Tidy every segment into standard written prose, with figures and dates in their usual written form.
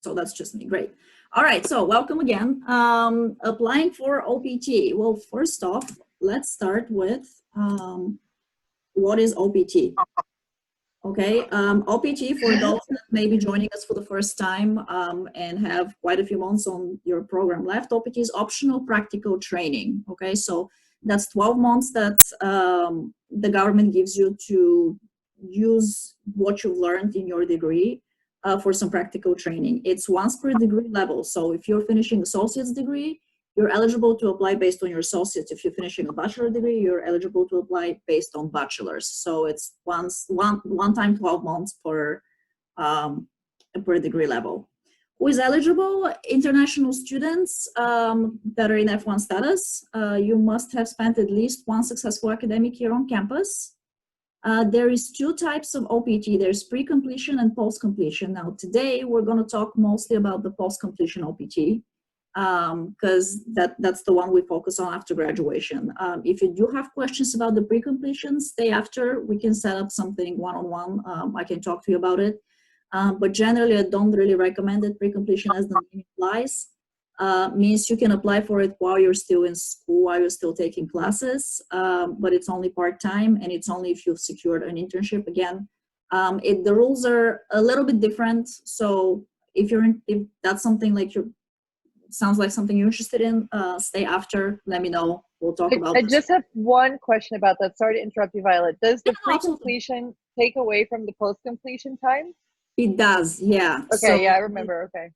So that's just me. Great. All right. So welcome again. Applying for OPT. Well, first off, let's start with what is OPT? Okay. OPT, for those that may be joining us for the first time and have quite a few months on your program left, OPT is optional practical training. Okay. So that's 12 months that the government gives you to use what you've learned in your degree for some practical training. It's once per degree level. So if you're finishing associate's degree, you're eligible to apply based on your associates. If you're finishing a bachelor degree, you're eligible to apply based on bachelor's. So it's one time 12 months per degree level. Who is eligible? International students that are in F1 status. You must have spent at least one successful academic year on campus. There is two types of OPT. There's pre-completion and post-completion. Now today we're going to talk mostly about the post-completion OPT because that's the one we focus on after graduation. If you do have questions about the pre-completion, stay after. We can set up something one-on-one. I can talk to you about it. But generally, I don't really recommend it. Pre-completion, as the name implies, means you can apply for it while you're still in school, while you're still taking classes, but it's only part-time, and it's only if you've secured an internship. Again, the rules are a little bit different. So if that's something like sounds like something you're interested in, stay after. Let me know. We'll talk about I this. just have one question about that. Sorry to interrupt you, Violet. Does the pre-completion take away from the post-completion time? It does, yeah. Okay, so, yeah, I remember. Okay.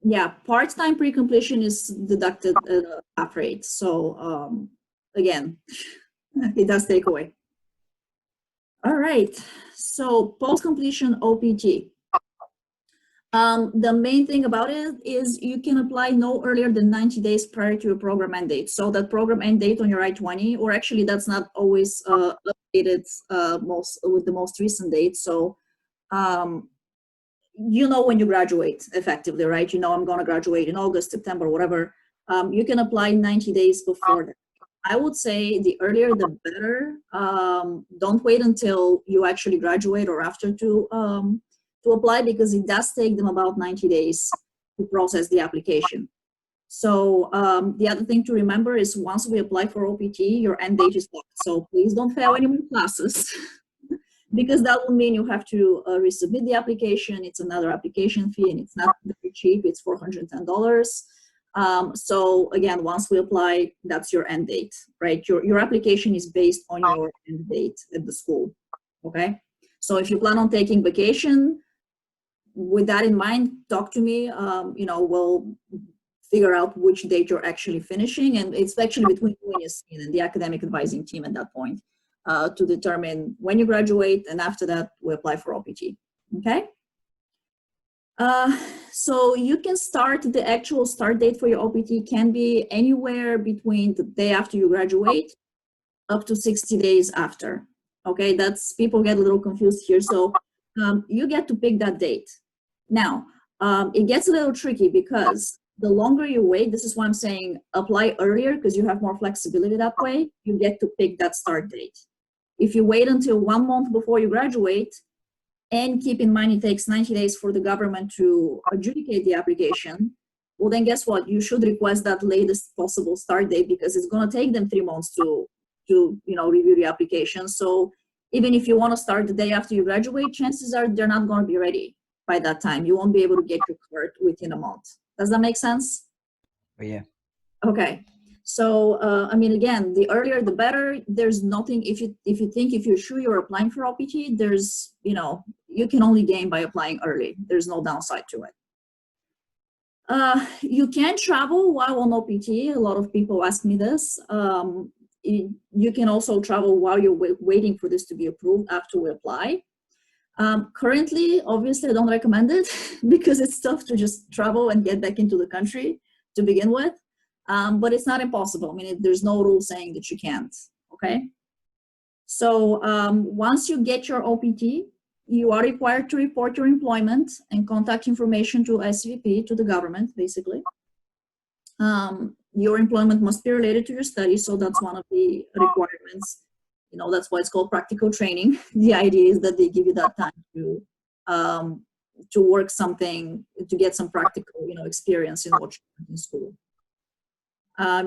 Yeah, part-time pre-completion is deducted at half rate. So again, it does take away. All right. So post-completion OPT. The main thing about it is you can apply no earlier than 90 days prior to your program end date. So that program end date on your I-20, or actually that's not always updated with the most recent date. So you know when you graduate effectively, right? You know I'm going to graduate in August, September, whatever. You can apply 90 days before that. I would say the earlier the better. Don't wait until you actually graduate or after to apply, because it does take them about 90 days to process the application. So the other thing to remember is once we apply for OPT, your end date is locked. So please don't fail any more classes because that will mean you have to resubmit the application. It's another application fee and it's not very cheap. It's $410. So again, once we apply, that's your end date, right? Your application is based on your end date at the school, okay? So if you plan on taking vacation, with that in mind, talk to me. We'll figure out which date you're actually finishing, and it's actually between you and your and the academic advising team at that point to determine when you graduate, and after that, we apply for OPT, okay? So you can start, the actual start date for your OPT can be anywhere between the day after you graduate up to 60 days after, okay? People get a little confused here. So you get to pick that date. Now, it gets a little tricky because the longer you wait, this is why I'm saying apply earlier, because you have more flexibility that way. You get to pick that start date. If you wait until 1 month before you graduate, and keep in mind it takes 90 days for the government to adjudicate the application, well then guess what? You should request that latest possible start date, because it's going to take them 3 months to review the application. So even if you want to start the day after you graduate, chances are they're not going to be ready by that time. You won't be able to get your card within a month. Does that make sense? Oh, yeah. Okay. So, again, the earlier the better. There's nothing, if you're sure you're applying for OPT, there's, you can only gain by applying early. There's no downside to it. You can travel while on OPT. A lot of people ask me this. You can also travel while you're waiting for this to be approved after we apply. Currently, obviously, I don't recommend it because it's tough to just travel and get back into the country to begin with. But it's not impossible. There's no rule saying that you can't, okay? So once you get your OPT, you are required to report your employment and contact information to SVP, to the government, basically. Your employment must be related to your studies, so that's one of the requirements. That's why it's called practical training. The idea is that they give you that time to to work something, to get some practical, experience in what you're in school.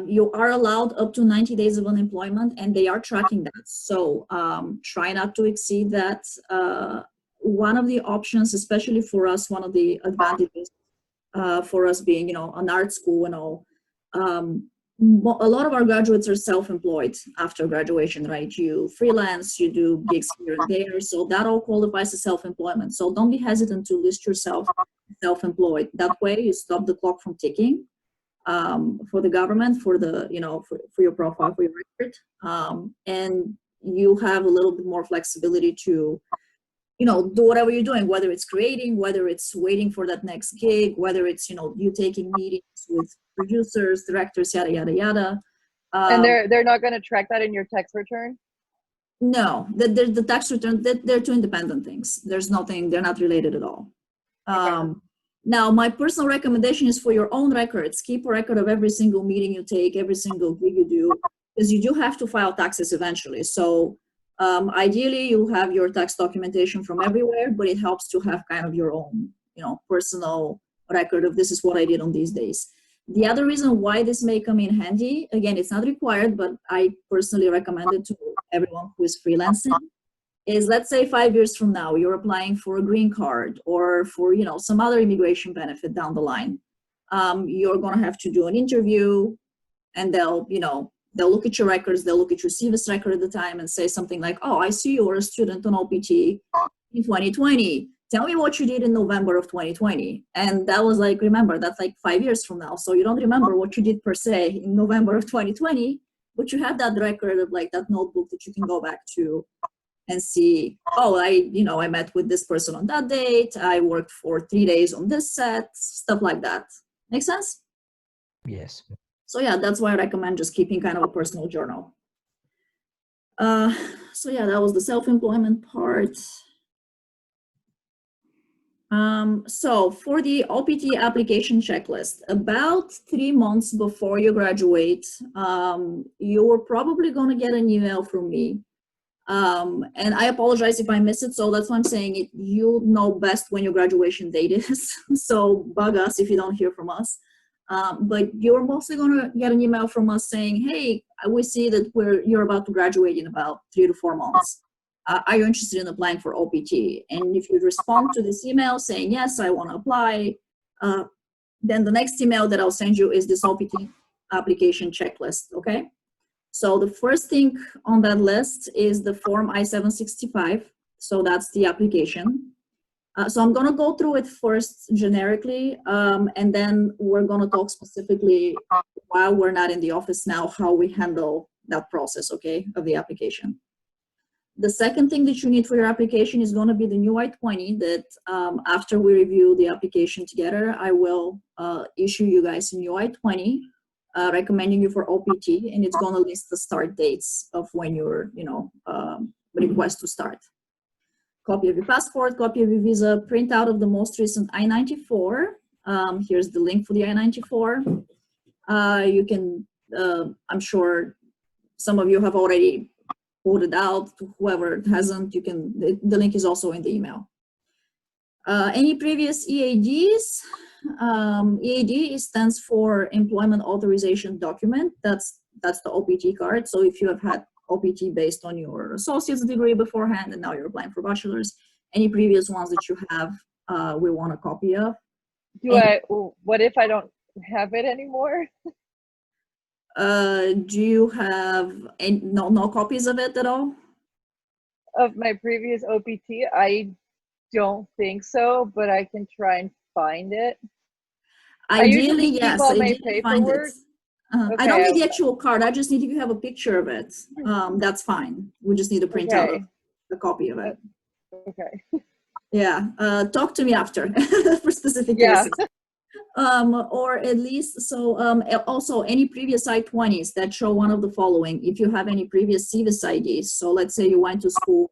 You are allowed up to 90 days of unemployment, and they are tracking that. So try not to exceed that. One of the options, especially for us, one of the advantages for us being, an art school and all, a lot of our graduates are self-employed after graduation, right? You freelance, you do gigs here and there, so that all qualifies as self-employment. So don't be hesitant to list yourself self-employed. That way you stop the clock from ticking for the government, for the, for your profile, for your record. And you have a little bit more flexibility to, do whatever you're doing, whether it's creating, whether it's waiting for that next gig, whether it's, you taking meetings with producers, directors, yada, yada, yada. And they're not going to track that in your tax return? No, the tax return, they're two independent things. There's nothing, they're not related at all. Okay. Now, my personal recommendation is for your own records. Keep a record of every single meeting you take, every single gig you do, because you do have to file taxes eventually. So ideally, you have your tax documentation from everywhere, but it helps to have kind of your own, personal record of this is what I did on these days. The other reason why this may come in handy, again, it's not required, but I personally recommend it to everyone who is freelancing, is let's say 5 years from now, you're applying for a green card or for, some other immigration benefit down the line. You're going to have to do an interview, and they'll look at your records, they'll look at your CVS record at the time and say something like, oh, I see you were a student on OPT in 2020. Tell me what you did in November of 2020. And that was like, remember, that's like 5 years from now. So you don't remember what you did per se in November of 2020, but you have that record of like that notebook that you can go back to and see, oh, I met with this person on that date. I worked for 3 days on this set, stuff like that. Make sense? Yes. So yeah, that's why I recommend just keeping kind of a personal journal. So yeah, that was the self-employment part. So for the OPT application checklist, about 3 months before you graduate, you're probably going to get an email from me. And I apologize if I miss it, so that's why I'm saying it. You know best when your graduation date is, so bug us if you don't hear from us. But you're mostly going to get an email from us saying, hey, we see that you're about to graduate in about 3 to 4 months. Are you interested in applying for OPT? And if you respond to this email saying, yes, I want to apply, then the next email that I'll send you is this OPT application checklist, okay? So the first thing on that list is the form I765. So that's the application. So I'm going to go through it first generically, and then we're going to talk specifically while we're not in the office now, how we handle that process, okay, of the application. The second thing that you need for your application is going to be the new I-20 that after we review the application together, I will issue you guys a new I-20 recommending you for OPT, and it's going to list the start dates of when your request to start. Copy of your passport, copy of your visa, print out of the most recent I-94. Here's the link for the I-94. You can, I'm sure some of you have already pulled it out. Whoever hasn't, you can, the link is also in the email. Any previous EADs? EAD stands for Employment Authorization Document. That's the OPT card. So if you have had OPT based on your associate's degree beforehand and now you're applying for bachelor's, any previous ones that you have, we want a copy of. What if I don't have it anymore? Do you have no copies of it at all? Of my previous OPT? I don't think so, but I can try and find it. Ideally, yes. All my paperwork. Okay, I don't need the actual card. I just need if you have a picture of it. That's fine. We just need to print out a copy of it. Okay. Yeah. Talk to me after for specific cases. Or at least, so also any previous I-20s that show one of the following. If you have any previous CVS IDs, so let's say you went to school,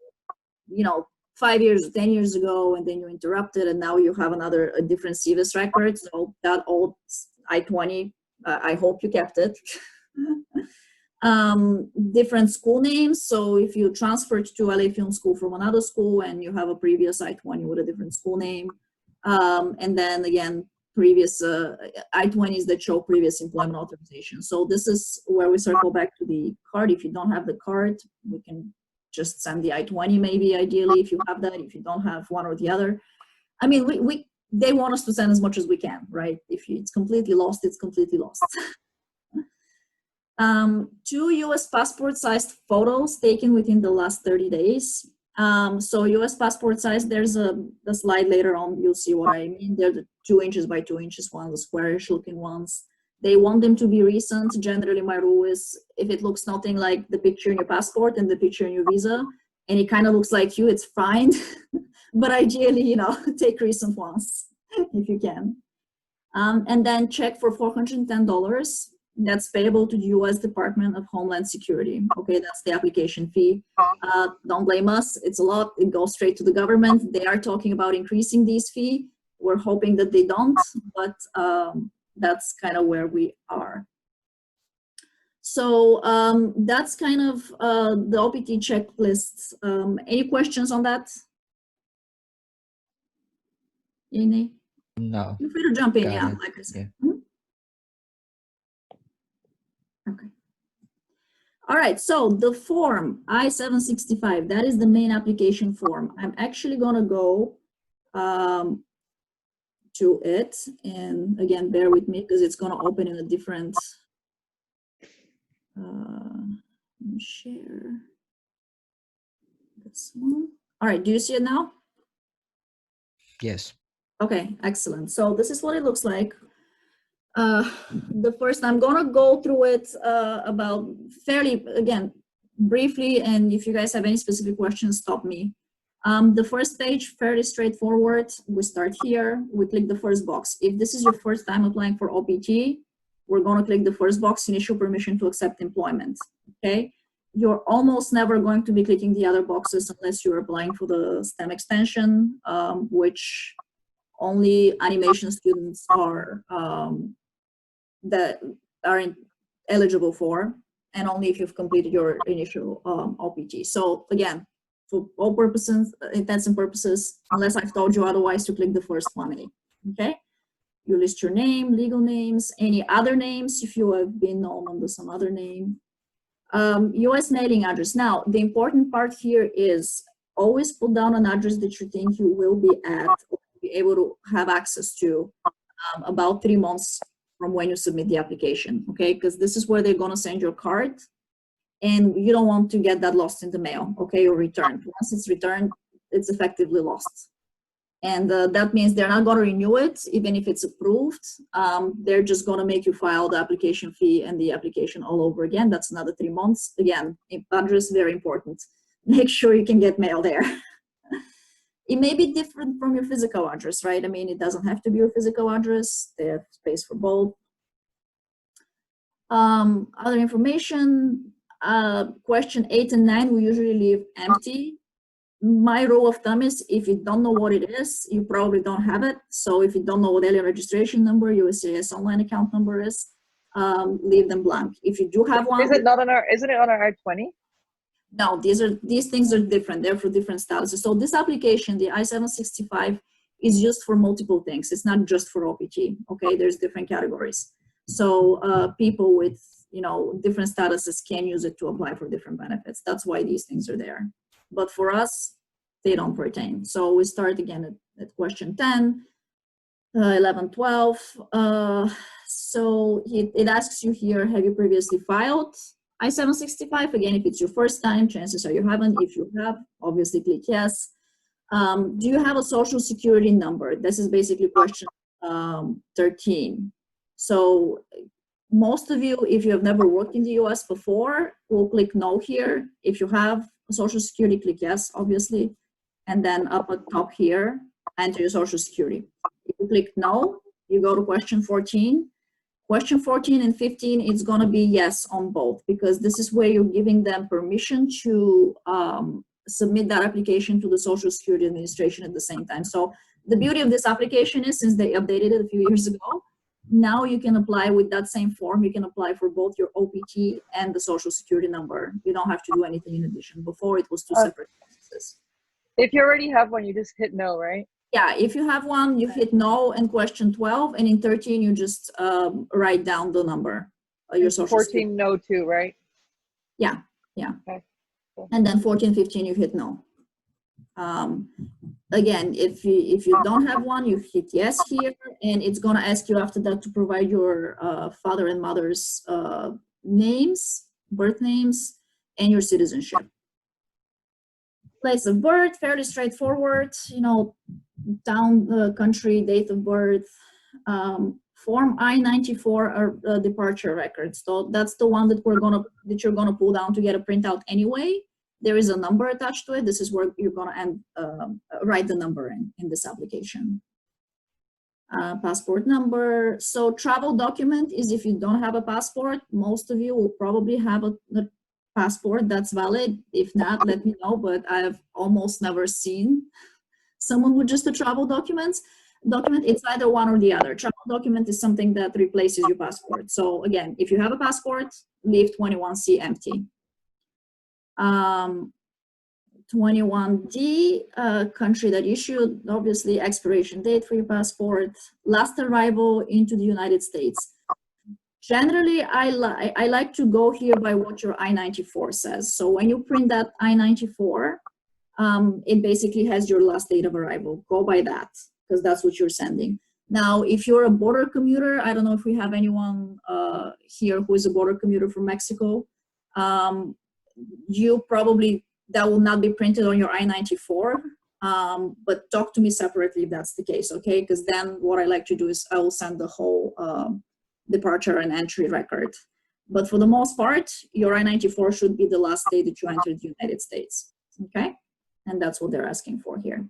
5 years or 10 years ago, and then you interrupted, and now you have a different CVS record. So that old I-20, I hope you kept it. Different school names. So if you transferred to LA Film School from another school and you have a previous I-20 with a different school name. And then again, previous I-20s that show previous employment authorization. So this is where we circle back to the card. If you don't have the card, we can just send the I-20 maybe, ideally, if you have that. If you don't have one or the other, I mean, they want us to send as much as we can, right? If it's completely lost, it's completely lost. 2 US passport sized photos taken within the last 30 days. So US passport size, there's the slide later on, you'll see what I mean. They're the 2 inches by 2 inches ones, the squarish looking ones. They want them to be recent. Generally, my rule is if it looks nothing like the picture in your passport and the picture in your visa, and it kind of looks like you, it's fine. But ideally, you know, take recent ones if you can. And then check for $410. That's payable to the U.S. Department of Homeland Security. Okay, that's the application fee. Don't blame us. It's a lot. It goes straight to the government. They are talking about increasing these fees. We're hoping that they don't, but that's kind of where we are. So that's kind of the OPT checklist. Any questions on that? Any? No. Feel free to jump in, Got yeah, it. like I said. Yeah. Mhm. Okay. All right, so the form I-765, that is the main application form. I'm actually gonna go to it, and again, bear with me because it's gonna open in a different, let me share this one. All right, do you see it now? Yes. Okay, excellent. So this is what it looks like. The first, I'm gonna go through it about fairly, again, briefly, and if you guys have any specific questions, stop me. The first page, fairly straightforward. We start here, we click the first box. If this is your first time applying for OPT, we're gonna click the first box, initial permission to accept employment, okay? You're almost never going to be clicking the other boxes unless you're applying for the STEM extension, which only animation students are that are eligible for, and only if you've completed your initial OPT. So again, for all purposes, intents and purposes, unless I've told you otherwise, to click the first one, okay? You list your name, legal names, any other names if you have been known under some other name. US mailing address. Now, the important part here is always put down an address that you think you will be at or be able to have access to about 3 months from when you submit the application, okay? Because this is where they're gonna send your card, and you don't want to get that lost in the mail, okay, or returned. Once it's returned, it's effectively lost. And that means they're not gonna renew it, even if it's approved. They're just gonna make you file the application fee and the application all over again. That's another 3 months. Again, address, very important. Make sure you can get mail there. It may be different from your physical address, right? I mean, it doesn't have to be your physical address. They have space for both. Other information, question 8 and 9, we usually leave empty. My rule of thumb is if you don't know what it is, you probably don't have it. So if you don't know what alien registration number, USCIS online account number is, leave them blank. If you do have one. Is it not on our, isn't it on our I-20? No, these things are different. They're for different statuses. So this application, the I-765, is used for multiple things. It's not just for OPT, okay? There's different categories. So people with, you know, different statuses can use it to apply for different benefits. That's why these things are there. But for us, they don't pertain. So we start again at question 10, 11, 12. So it asks you here, have you previously filed I-765? Again, if it's your first time, chances are you haven't. If you have, obviously click yes. Do you have a social security number? This is basically question 13. So most of you, if you have never worked in the US before, will click no here. If you have a social security, click yes, obviously. And then up at top here, enter your social security. If you click no, you go to question 14. Question 14 and 15, it's gonna be yes on both, because this is where you're giving them permission to submit that application to the Social Security Administration at the same time. So the beauty of this application is, since they updated it a few years ago, now you can apply with that same form. You can apply for both your OPT and the Social Security number. You don't have to do anything in addition. Before, it was two separate processes. If you already have one, you just hit no, right? Yeah, if you have one, you hit no in question 12, and in 13, you just write down the number, your social 14, security. no too, right? Yeah, yeah. Okay, cool. And then 14, 15, you hit no. Again, if you don't have one, you hit yes here, and it's gonna ask you after that to provide your father and mother's names, birth names, and your citizenship. Place of birth, fairly straightforward, you know, town, country, date of birth. Form I-94 are departure records. So that's the one that you're gonna pull down to get a printout anyway. There is a number attached to it. This is where you're gonna write the number in this application. Passport number. So travel document is if you don't have a passport. Most of you will probably have a passport that's valid. If not, let me know, but I've almost never seen someone with just a travel document. It's either one or the other. Travel document is something that replaces your passport. So again, if you have a passport, leave 21C empty. 21D, country that issued, obviously expiration date for your passport, last arrival into the United States. Generally, I like to go here by what your I-94 says. So when you print that I-94, it basically has your last date of arrival. Go by that, because that's what you're sending. Now, if you're a border commuter, I don't know if we have anyone here who is a border commuter from Mexico, you probably, that will not be printed on your I-94, but talk to me separately if that's the case, okay? Because then what I like to do is I will send the whole departure and entry record. But for the most part, your I-94 should be the last day that you entered the United States, okay? And that's what they're asking for here.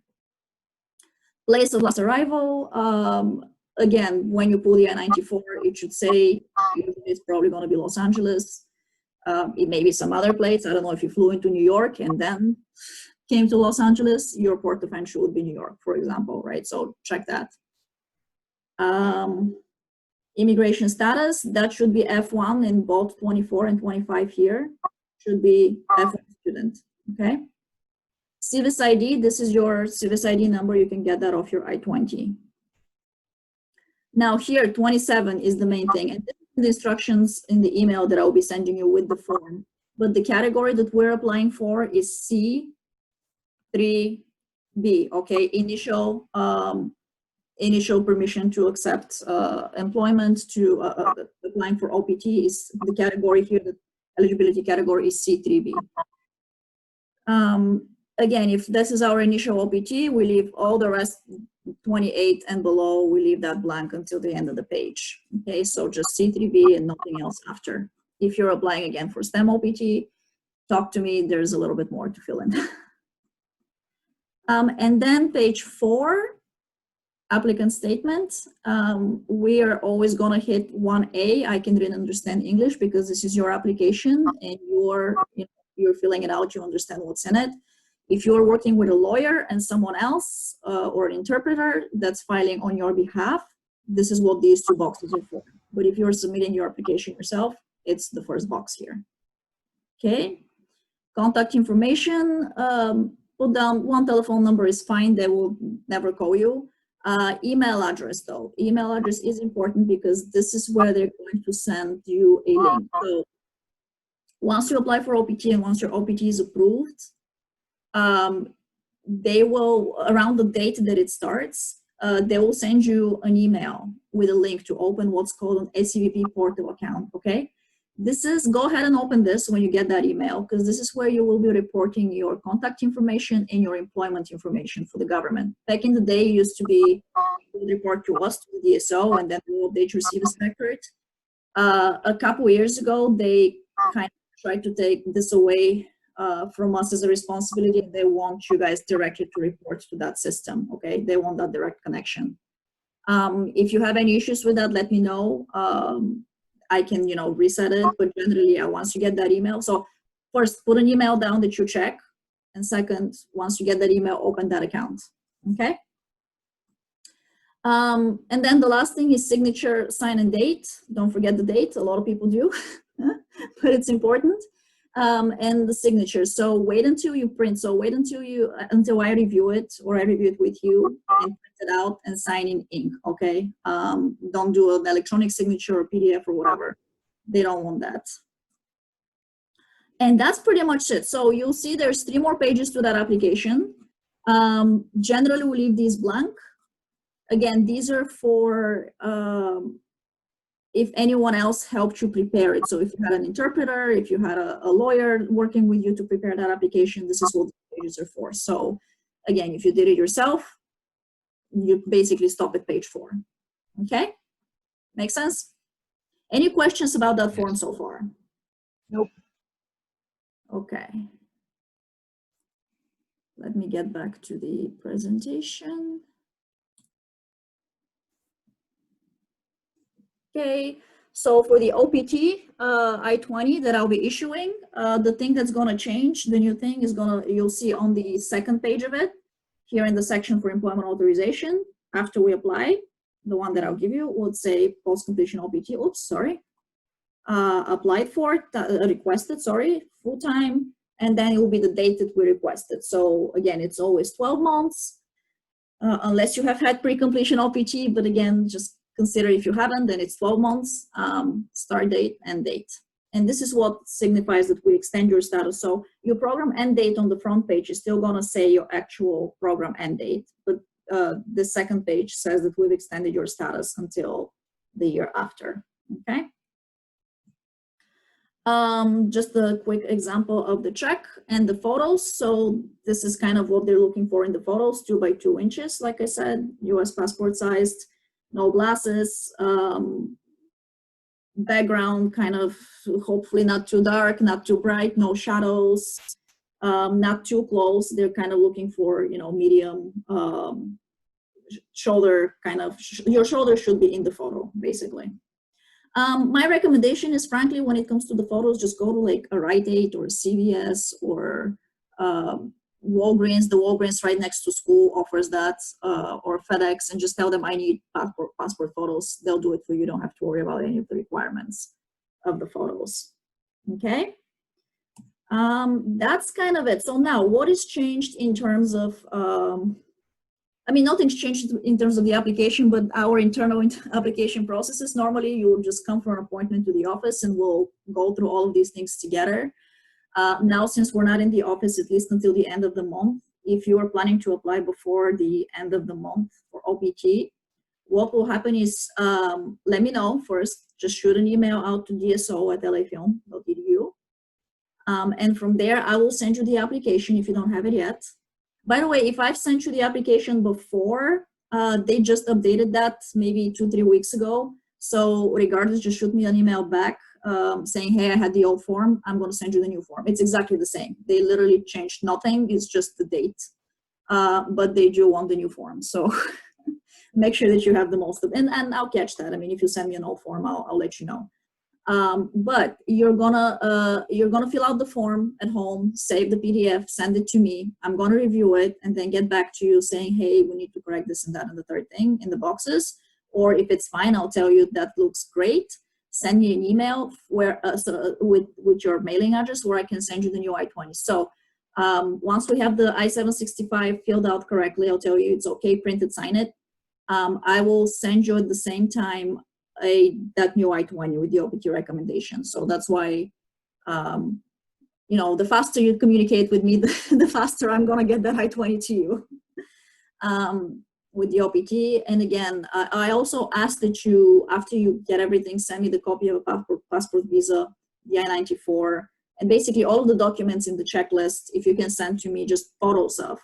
Place of last arrival, again, when you pull the I-94, it should say it's probably gonna be Los Angeles. It may be some other place. I don't know if you flew into New York and then came to Los Angeles, your port of entry would be New York, for example, right? So check that. Immigration status, that should be F1 in both 24 and 25 here. Should be F1 student, okay? Civis ID, this is your Civis ID number. You can get that off your I-20. Now here, 27 is the main thing. And this is the instructions in the email that I'll be sending you with the form. But the category that we're applying for is C3B, okay? Initial permission to accept employment, to applying for OPT is the category here. The eligibility category is C3B. Again, if this is our initial OPT, we leave all the rest, 28 and below, we leave that blank until the end of the page. Okay, so just C3B and nothing else after. If you're applying again for STEM OPT, talk to me, there's a little bit more to fill in. And then page 4, applicant statement. We are always gonna hit 1A. I can read and understand English because this is your application and you're filling it out, you understand what's in it. If you're working with a lawyer and someone else or an interpreter that's filing on your behalf, this is what these two boxes are for. But if you're submitting your application yourself, it's the first box here. Okay, contact information, put down one telephone number is fine, they will never call you. Email address though, email address is important because this is where they're going to send you a link. So once you apply for OPT and once your OPT is approved, they will, around the date that it starts, they will send you an email with a link to open what's called an SCVP portal account, okay? This is, go ahead and open this when you get that email, because this is where you will be reporting your contact information and your employment information for the government. Back in the day, it used to be, you would report to us, to the DSO, and then we'll update your CVS record. A couple years ago, they kind of tried to take this away from us as a responsibility. They want you guys directly to report to that system, okay? They want that direct connection. If you have any issues with that, let me know. I can, reset it, but generally, once you get that email, so first, put an email down that you check, and second, once you get that email, open that account, okay? And then the last thing is signature, sign, and date. Don't forget the date. A lot of people do, but it's important. and the signature. So wait until you print. So wait until I review it, or I review it with you and print it out and sign in ink, okay? Don't do an electronic signature or PDF or whatever. They don't want that. And that's pretty much it. So you'll see there's 3 more pages to that application. Generally, we leave these blank. Again, these are for if anyone else helped you prepare it. So if you had an interpreter, if you had a lawyer working with you to prepare that application, this is what the pages are for. So again, if you did it yourself, you basically stop at page 4. Okay? Make sense? Any questions about that form so far? Nope. Okay. Let me get back to the presentation. Okay, so for the OPT I-20 that I'll be issuing, the thing that's gonna change, the new thing is you'll see on the second page of it, here in the section for employment authorization, after we apply, the one that I'll give you would say post-completion OPT, oops, sorry. Applied for, requested, sorry, full-time, and then it will be the date that we requested. So again, it's always 12 months, unless you have had pre-completion OPT, but again, just consider if you haven't, then it's 12 months, start date and date. And this is what signifies that we extend your status. So your program end date on the front page is still gonna say your actual program end date, but the second page says that we've extended your status until the year after, okay? Just a quick example of the check and the photos. So this is kind of what they're looking for in the photos, 2 by 2 inches, like I said, US passport sized, no glasses, background kind of hopefully not too dark, not too bright, no shadows, not too close. They're kind of looking for, you know, medium shoulder kind of, your shoulder should be in the photo, basically. My recommendation is, frankly, when it comes to the photos, just go to like a Rite Aid or CVS or Walgreens. The Walgreens right next to school offers that, or FedEx, and just tell them I need passport photos. They'll do it for you. You don't have to worry about any of the requirements of the photos. Okay. That's kind of it. So now what is changed in terms of, I mean, nothing's changed in terms of the application, but our internal application processes. Normally, you will just come for an appointment to the office and we'll go through all of these things together. Now, since we're not in the office, at least until the end of the month, if you are planning to apply before the end of the month for OPT, what will happen is, let me know first, just shoot an email out to dso@lafilm.edu. And from there, I will send you the application if you don't have it yet. By the way, if I've sent you the application before, they just updated that maybe 2-3 weeks ago. So regardless, just shoot me an email back saying, hey, I had the old form. I'm going to send you the new form. It's exactly the same. They literally changed nothing. It's just the date. But they do want the new form. So make sure that you have the most of it. And I'll catch that. I mean, if you send me an old form, I'll let you know. But you're gonna fill out the form at home, save the PDF, send it to me. I'm gonna review it and then get back to you saying, hey, we need to correct this and that and the third thing in the boxes. Or if it's fine, I'll tell you that looks great. Send me an email where with your mailing address where I can send you the new I-20. So once we have the I-765 filled out correctly, I'll tell you it's okay, print it, sign it. I will send you at the same time that new I-20 with the OPT recommendation. So that's why, you know, the faster you communicate with me, the faster I'm gonna get that I-20 to you with the OPT. And again, I also ask that you, after you get everything, send me the copy of a passport visa, the I-94, and basically all of the documents in the checklist. If you can send to me just photos of,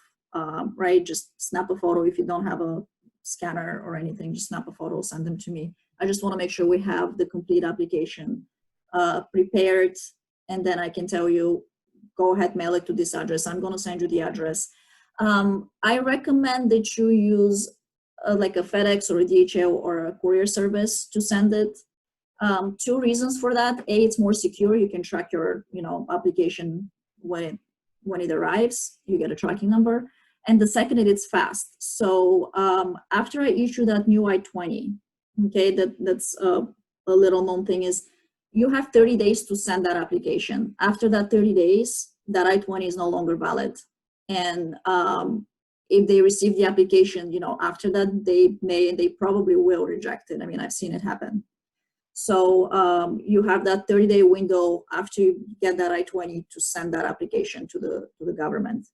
right? Just snap a photo. If you don't have a scanner or anything, just snap a photo, send them to me. I just want to make sure we have the complete application prepared, and then I can tell you, go ahead, mail it to this address. I'm going to send you the address. I recommend that you use like a FedEx or a DHL or a courier service to send it. 2 reasons for that. A, it's more secure. You can track your, you know, application when it arrives. You get a tracking number. And the second, it's fast. So after I issue that new I-20, okay, that's a little known thing is you have 30 days to send that application. After that 30 days, that I-20 is no longer valid. And if they receive the application, you know, after that, they probably will reject it. I mean, I've seen it happen. So you have that 30-day window after you get that I-20 to send that application to the government.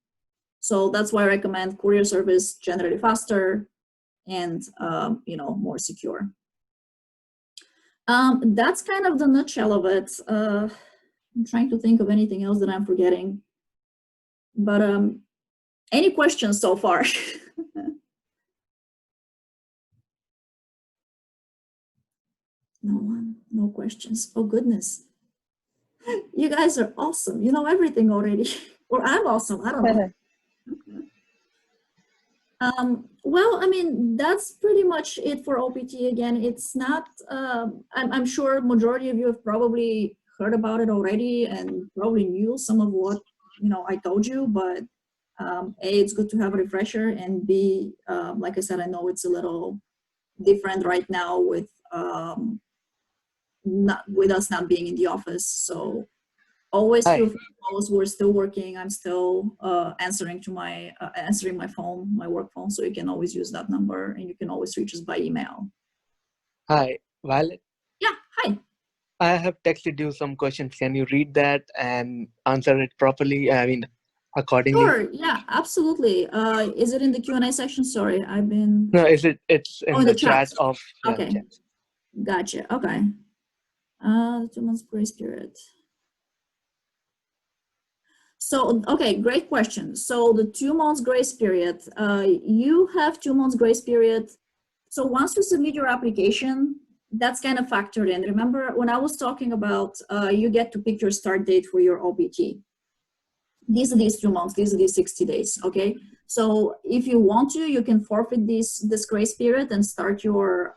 So that's why I recommend courier service, generally faster and you know, more secure. That's kind of the nutshell of it. I'm trying to think of anything else that I'm forgetting. But any questions so far? No one, no questions. Oh goodness. You guys are awesome. You know everything already. Or I'm awesome, I don't know. Well, I mean, that's pretty much it for OPT. Again, it's not, I'm sure majority of you have probably heard about it already and probably knew some of what, you know, I told you, but A, it's good to have a refresher, and B, like I said, I know it's a little different right now with with us not being in the office. So always feel free to call us. We're still working. I'm still answering my phone, my work phone. So you can always use that number, and you can always reach us by email. Hi, Violet. Yeah, hi. I have texted you some questions. Can you read that and answer it properly? I mean, accordingly. Sure. Yeah, absolutely. Is it in the Q&A section? Sorry, I've been. No, it's in the chat of. Yeah, okay. chat. Gotcha. Okay. 2 months grace period. So, okay, great question. So the 2 months grace period, you have 2 months grace period. So once you submit your application, that's kind of factored in. Remember when I was talking about you get to pick your start date for your OPT. These are these 2 months, these are these 60 days, okay? So if you want to, you can forfeit this grace period and start your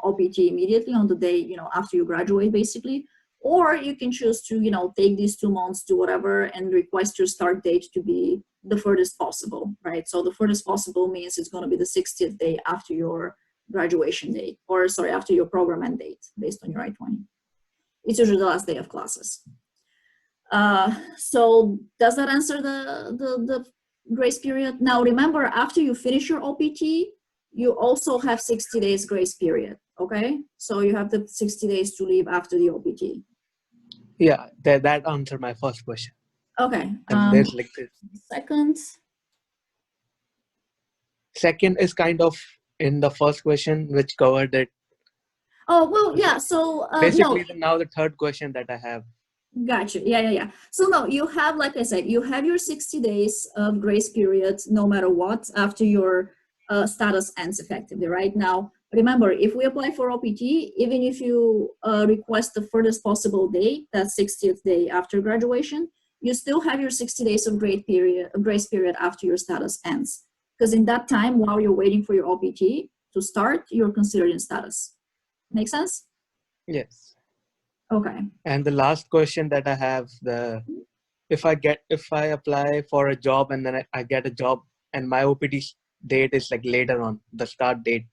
OPT immediately on the day, you know, after you graduate, basically. Or you can choose to, you know, take these 2 months, do whatever, and request your start date to be the furthest possible, right? So the furthest possible means it's going to be the 60th day after your graduation date, or sorry, after your program end date, based on your I-20. It's usually the last day of classes. So does that answer the grace period? Now remember, after you finish your OPT, you also have 60 days grace period, okay? So you have the 60 days to leave after the OPT. Yeah, that answered my first question. Okay. There's like this. Second is kind of in the first question, which covered it. Oh, well, yeah, so basically no. Now the third question that I have. Gotcha. Yeah. So no, you have, like I said, you have your 60 days of grace period no matter what after your status ends effectively. Right now, remember, if we apply for OPT, even if you request the furthest possible day, that 60th day after graduation, you still have your 60 days of grace period after your status ends. Because in that time, while you're waiting for your OPT to start, you're considered in status. Make sense? Yes. Okay. And the last question that I have, if I apply for a job and then I get a job and my OPT date is like later on the start date,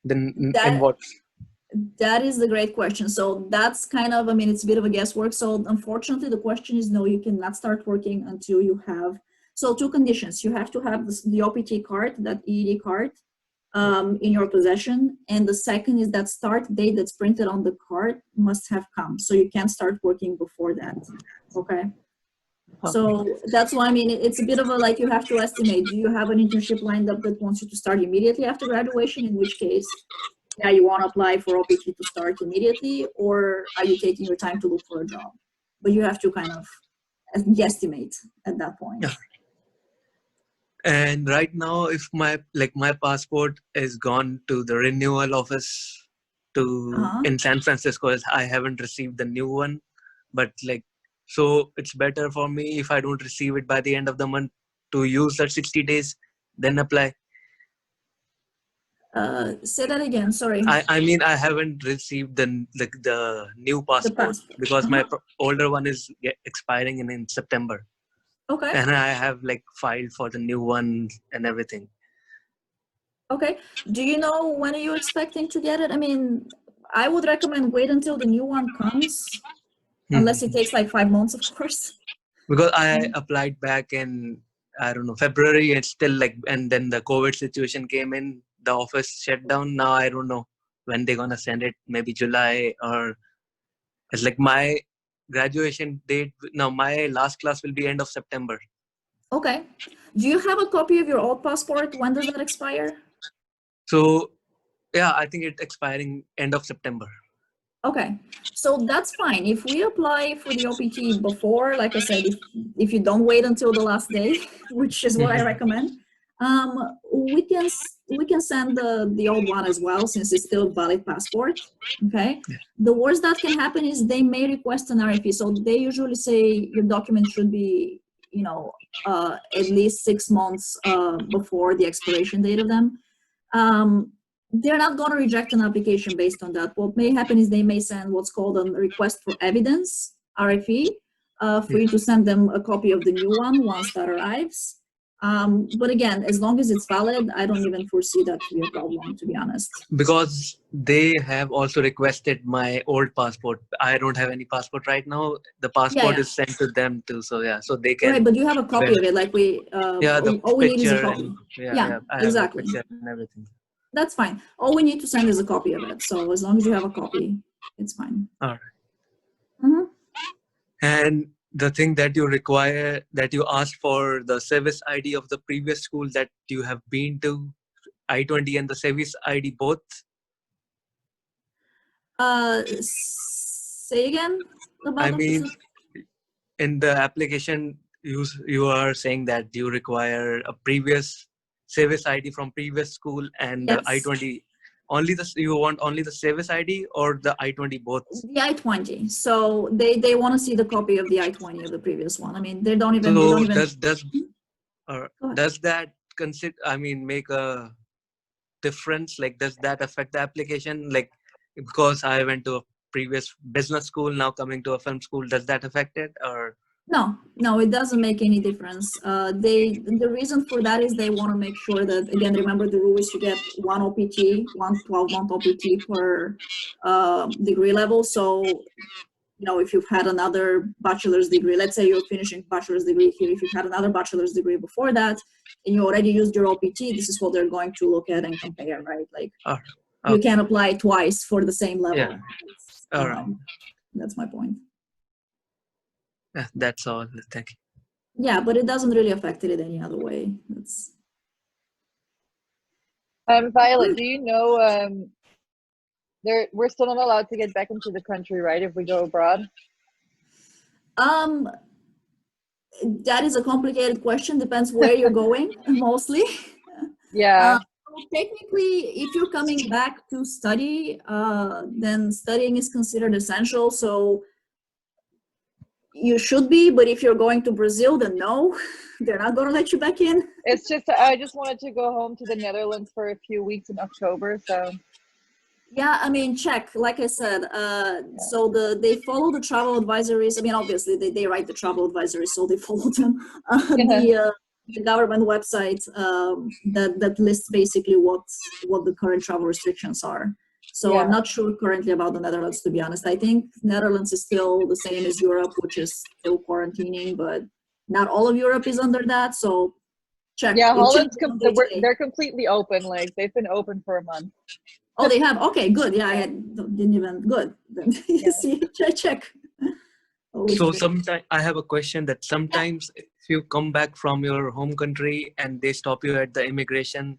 then in what? That is the great question. So that's kind of, I mean, it's a bit of a guesswork. So unfortunately, the question is no, you cannot start working until you have, so 2 conditions. You have to have the OPT card, that EED card, in your possession. And the second is that start date that's printed on the card must have come. So you can't start working before that, okay? So that's why, I mean, it's a bit of a, like, you have to estimate, do you have an internship lined up that wants you to start immediately after graduation, in which case, yeah, you want to apply for OPT to start immediately, or are you taking your time to look for a job? But you have to kind of guesstimate at that point. Yeah. And right now, if my passport is gone to the renewal office in San Francisco, I haven't received the new one, but so it's better for me if I don't receive it by the end of the month to use that 60 days, then apply. Say that again, sorry. I mean, I haven't received the new passport because my older one is expiring in September. Okay. And I have filed for the new one and everything. Okay. Do you know when are you expecting to get it? I mean, I would recommend wait until the new one comes, unless it takes like 5 months, of course. Because I applied back in, I don't know, February. It's still like, and then the COVID situation came in, the office shut down. Now I don't know when they're gonna send it. Maybe July, or it's like my graduation date. Now my last class will be end of September. Okay. Do you have a copy of your old passport? When does that expire? So yeah, I think it's expiring end of September. Okay, so that's fine. If we apply for the OPT before, like I said, if you don't wait until the last day, which is what I recommend, we can send the old one as well, since it's still a valid passport. Okay. Yeah. The worst that can happen is they may request an RFE. So they usually say your document should be, you know, at least 6 months before the expiration date of them. They're not going to reject an application based on that. What may happen is they may send what's called a request for evidence, RFE, for you to send them a copy of the new one once that arrives. But again, as long as it's valid, I don't even foresee that to be a problem, to be honest. Because they have also requested my old passport. I don't have any passport right now. The passport is sent to them too. So yeah, so they can. Right, but you have a copy of it. Like all we need is a copy. Yeah, I exactly. have a picture and everything. That's fine. All we need to send is a copy of it. So as long as you have a copy, it's fine. All right. And the thing that you require, that you ask for the service ID of the previous school that you have been to, I-20 and the service ID both? Say again about I mean, in the application, you are saying that you require a previous service ID from previous school and yes. the I-20. You want only the service ID or the I-20 both? The I-20. So they want to see the copy of the I-20 of the previous one. I mean, they don't even. So does that consider? I mean, make a difference? Like, does that affect the application? Like, because I went to a previous business school, now coming to a film school, does that affect it or? No, it doesn't make any difference. The reason for that is they want to make sure that, again, remember the rule is you get one OPT, one 12-month OPT per degree level. So, you know, if you've had another bachelor's degree, let's say you're finishing bachelor's degree here, if you've had another bachelor's degree before that, and you already used your OPT, this is what they're going to look at and compare, right? Like, you can apply twice for the same level. Yeah. All right. That's my point. Yeah, that's all. Thank you. Yeah, but it doesn't really affect it in any other way. That's. Violet, do you know we're still not allowed to get back into the country, right? If we go abroad. That is a complicated question. Depends where you're going, mostly. Yeah. Technically, if you're coming back to study, then studying is considered essential. So you should be, but if you're going to Brazil, then no, they're not going to let you back in. It's just, I just wanted to go home to the Netherlands for a few weeks in October, so. Yeah, I mean, check, like I said, so they follow the travel advisories. I mean, obviously they write the travel advisories, so they follow them. The government website that lists basically what the current travel restrictions are. So I'm not sure currently about the Netherlands, to be honest. I think Netherlands is still the same as Europe, which is still quarantining, but not all of Europe is under that. So check. Yeah, Holland's they're completely open. Like they've been open for a month. Oh, they have? Okay, good. Yeah, I didn't even, good. You see, check. So sometimes I have a question that sometimes if you come back from your home country and they stop you at the immigration,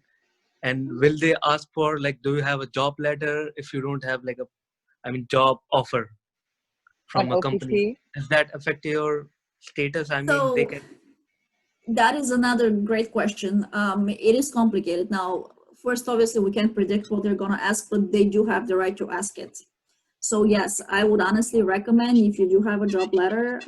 and will they ask for, like, do you have a job letter if you don't have like job offer from a company? Does that affect your status? I mean, they can. That is another great question. It is complicated. Now, first, obviously, we can't predict what they're going to ask, but they do have the right to ask it. So yes, I would honestly recommend, if you do have a job letter,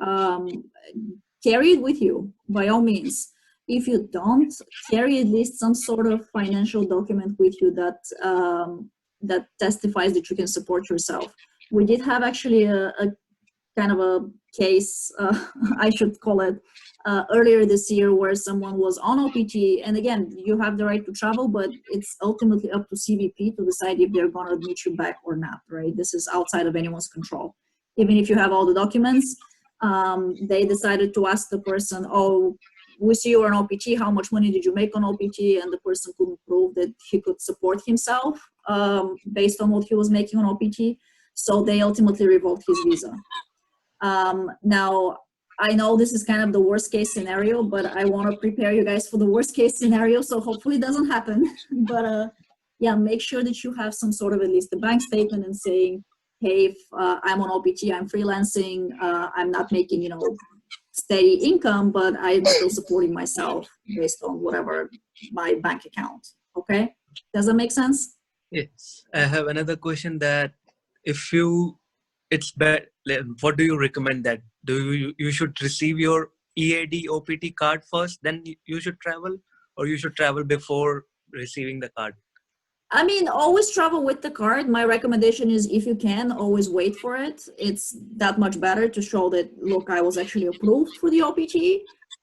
carry it with you, by all means. If you don't, carry at least some sort of financial document with you that that testifies that you can support yourself. We did have actually a kind of a case, I should call it, earlier this year where someone was on OPT. And again, you have the right to travel, but it's ultimately up to CBP to decide if they're going to admit you back or not, right? This is outside of anyone's control. Even if you have all the documents, they decided to ask the person, oh, we see you were on OPT, how much money did you make on OPT? And the person couldn't prove that he could support himself based on what he was making on OPT. So they ultimately revoked his visa. Now, I know this is kind of the worst case scenario, but I want to prepare you guys for the worst case scenario. So hopefully it doesn't happen. But yeah, make sure that you have some sort of at least a bank statement and saying, hey, if I'm on OPT, I'm freelancing, I'm not making, you know, steady income, but I'm still supporting myself based on whatever my bank account. Okay, does that make sense? Yes. I have another question that if you, it's bad, what do you recommend that? Do you should receive your EAD OPT card first, then you should travel, or you should travel before receiving the card? I mean, always travel with the card. My recommendation is if you can, always wait for it. It's that much better to show that, look, I was actually approved for the OPT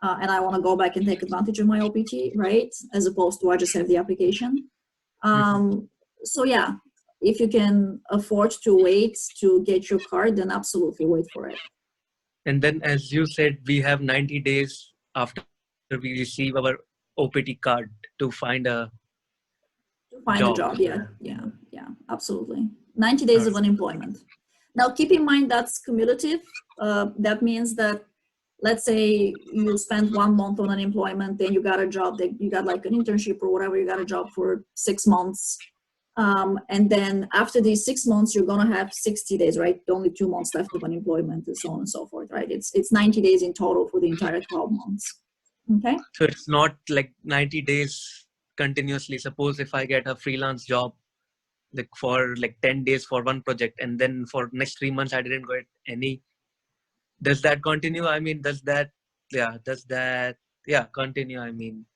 and I want to go back and take advantage of my OPT, right? As opposed to I just have the application. So yeah, if you can afford to wait to get your card, then absolutely wait for it. And then, as you said, we have 90 days after we receive our OPT card to find a job. Yeah, absolutely. 90 days of unemployment. Now, keep in mind that's cumulative. That means that, let's say you spent 1 month on unemployment, then you got a job, that you got like an internship or whatever, you got a job for 6 months. And then after these 6 months, you're gonna have 60 days, right? Only 2 months left of unemployment and so on and so forth, right? It's 90 days in total for the entire 12 months, okay? So it's not like 90 days continuously. Suppose if I get a freelance job like for like 10 days for one project, and then for next 3 months I didn't get any, does that continue? I mean, does that continue? I mean,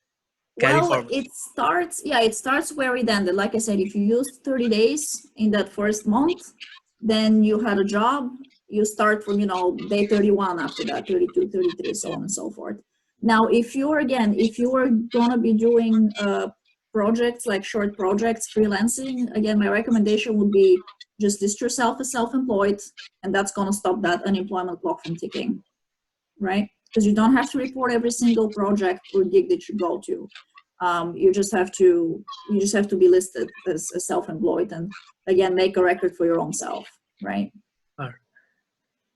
carry forward. It starts where it ended. Like I said, if you used 30 days in that first month, then you had a job, you start from, you know, day 31 after that, 32, 33, so on and so forth. Now, if you are gonna be doing projects, like short projects, freelancing, again, my recommendation would be just list yourself as self-employed, and that's gonna stop that unemployment clock from ticking, right? Because you don't have to report every single project or gig that you go to. You just have to be listed as self-employed, and again, make a record for your own self, right?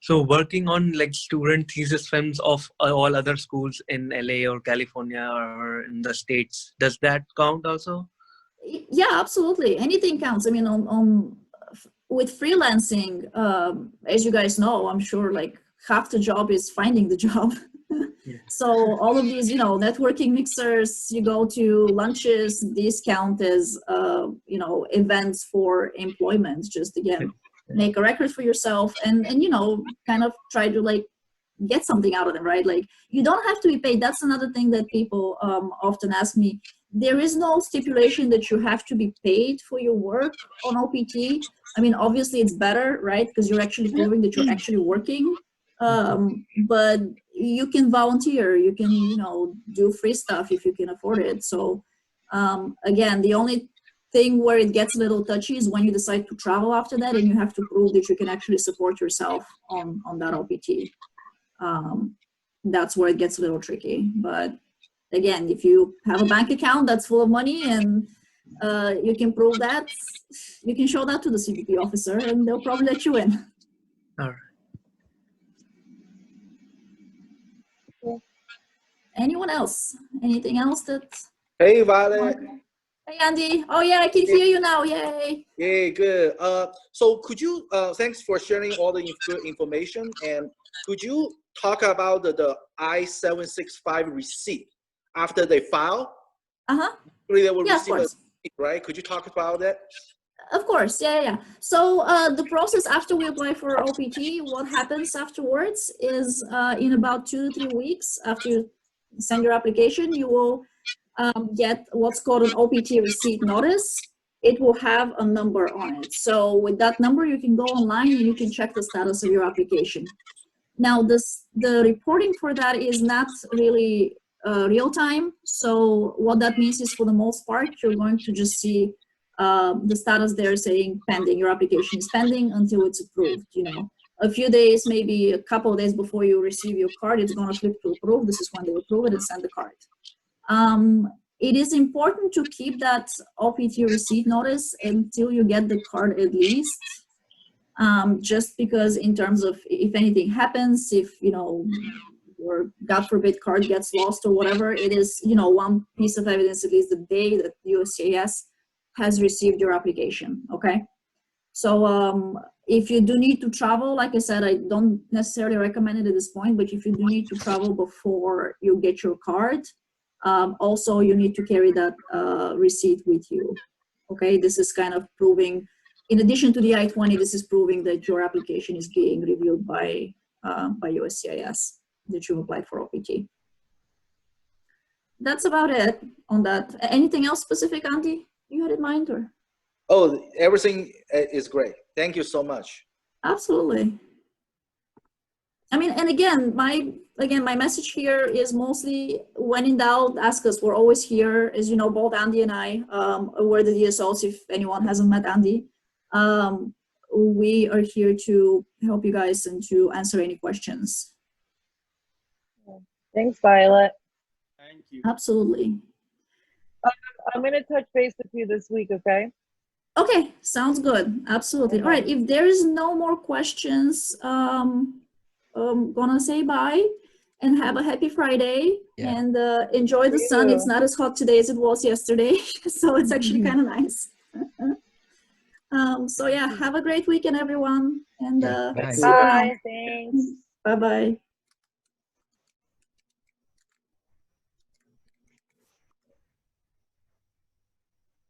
So working on like student thesis films of all other schools in LA or California or in the States, does that count also? Yeah, absolutely. Anything counts. I mean, with freelancing, as you guys know, I'm sure like half the job is finding the job. Yeah. So all of these, you know, networking mixers, you go to lunches, these count as, you know, events for employment. Just again, make a record for yourself and, you know, kind of try to like get something out of them, right? Like you don't have to be paid. That's another thing that people often ask me. There is no stipulation that you have to be paid for your work on OPT. I mean, obviously it's better, right? Because you're actually proving that you're actually working. But you can volunteer, you can, you know, do free stuff if you can afford it. So again, the only thing where it gets a little touchy is when you decide to travel after that and you have to prove that you can actually support yourself on that OPT. That's where it gets a little tricky. But again, if you have a bank account that's full of money and you can prove that, you can show that to the CBP officer and they'll probably let you in. All right. Anyone else? Anything else that? Hey, Violet. Hey, Andy. Oh, yeah, I can hear you now. Yay. Yay, good. So could you, thanks for sharing all the good information. And could you talk about the I765 receipt after they file? Uh-huh. They will Yeah, receive of course. a receipt, right? Could you talk about that? Of course, yeah. So the process after we apply for OPT, what happens afterwards is in about 2 to 3 weeks after you send your application, you will get what's called an OPT receipt notice. it will have a number on it. So with that number, you can go online and you can check the status of your application. Now, the reporting for that is not really real time. So what that means is, for the most part, you're going to just see the status there saying pending. Your application is pending until it's approved. You know, a few days, maybe a couple of days before you receive your card, it's going to flip to approve. This is when they approve it and send the card. It is important to keep that OPT receipt notice until you get the card, at least. Just because in terms of if anything happens, if, you know, your God forbid card gets lost or whatever, it is, you know, one piece of evidence, at least the day that USCIS has received your application, okay? So if you do need to travel, like I said, I don't necessarily recommend it at this point, but if you do need to travel before you get your card, also you need to carry that receipt with you, okay? This is kind of proving, in addition to the I-20, this is proving that your application is being reviewed by USCIS, that you applied for OPT. That's about it on that. Anything else specific, Andy, you had in mind, or? Oh, everything is great. Thank you so much. Absolutely. I mean, and again, my message here is mostly, when in doubt, ask us. We're always here. As you know, both Andy and I, we're the DSOs, if anyone hasn't met Andy. We are here to help you guys and to answer any questions. Thanks, Violet. Thank you. Absolutely. I'm going to touch base with you this week, okay? Okay, sounds good. Absolutely. All right, if there's no more questions, I'm gonna say bye and have a happy Friday. Yeah. And enjoy the sun. It's not as hot today as it was yesterday, so it's actually kind of nice. So yeah, have a great weekend, everyone. And Yeah, bye. see you around. Bye, thanks. Bye-bye.